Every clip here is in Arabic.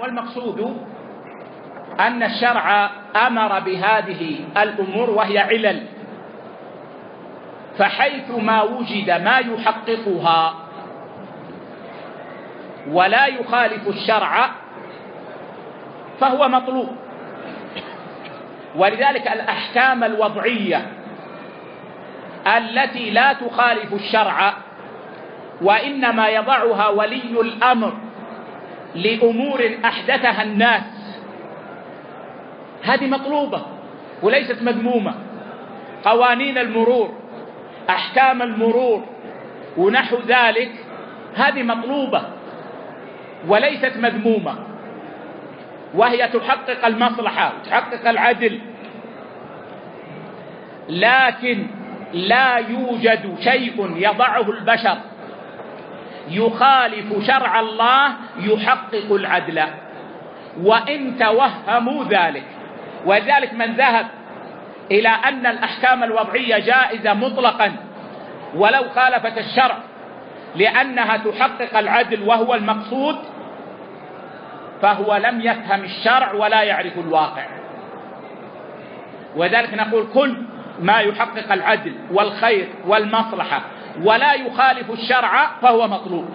والمقصود أن الشرع أمر بهذه الأمور وهي علل، فحيث ما وجد ما يحققها ولا يخالف الشرع فهو مطلوب. ولذلك الأحكام الوضعية التي لا تخالف الشرع وإنما يضعها ولي الأمر لأمور أحدثها الناس هذه مطلوبة وليست مذمومة. قوانين المرور، أحكام المرور ونحو ذلك هذه مطلوبة وليست مذمومة، وهي تحقق المصلحة وتحقق العدل، لكن لا يوجد شيء يضعه البشر يخالف شرع الله يحقق العدل وإن توهموا ذلك. ولذلك من ذهب إلى أن الأحكام الوضعية جائزة مطلقا ولو خالفت الشرع لأنها تحقق العدل وهو المقصود فهو لم يفهم الشرع ولا يعرف الواقع. وذلك نقول كل ما يحقق العدل والخير والمصلحة ولا يخالف الشرع فهو مطلوب،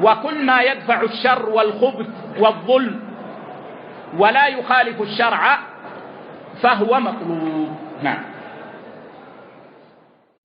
وكل ما يدفع الشر والخبث والظلم ولا يخالف الشرع فهو مطلوب. نعم.